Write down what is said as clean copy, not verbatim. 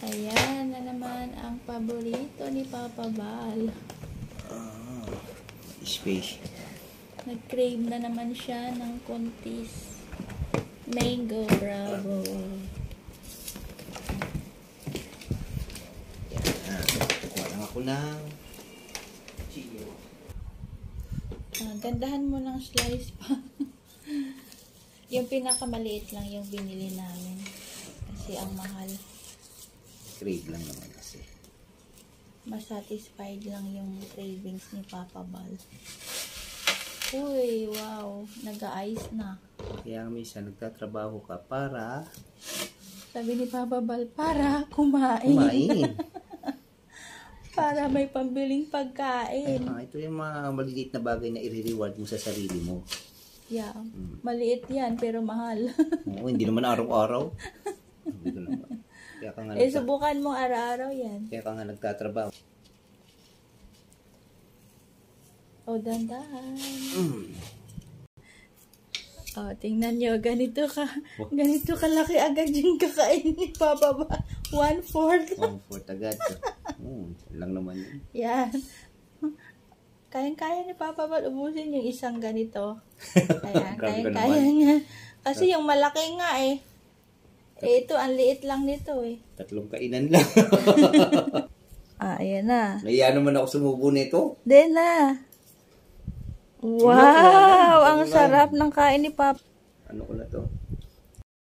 Ayan na naman ang paborito ni Papa Bal. Space. Nag-crave na naman siya ng kontis. Mango Bravo. Kuha lang ako ng chillo. Gandahan mo ng slice pa. Yung pinakamaliit lang yung binili namin. Kasi ang mahal. Crave lang naman kasi. Masatisfied lang yung cravings ni Papa Bal. Uy, wow. Nag-a-ice na. Kaya minsan nagtatrabaho ka para Sabi ni Papa Bal, para kumain. kumain. Para may pambiling pagkain. Ito yung mga maliliit na bagay na i-reward mo sa sarili mo. Yeah. Maliit yan, pero mahal. Oo, hindi naman araw-araw. Hindi ko naman. Kaya ka nga Subukan mo araw-araw yan. Kaya ka nga nagtatrabaho. O, dandahan. O, tingnan nyo, ganito kalaki agad yung kakain ni Papa Bal. 1/4. 1/4 agad. Lang naman yun. Yan. Kayang-kaya ni Papa Bal ubusin yung isang ganito. Ayan, kayang-kaya niya. Kasi yung malaki nga eh. Ito, ang liit lang nito eh. 3 kainan lang. Ayan na. Naiya naman ako sumubo nito. Then na. Wow! Ang sarap ng kain ni Papa. Ano ko na to?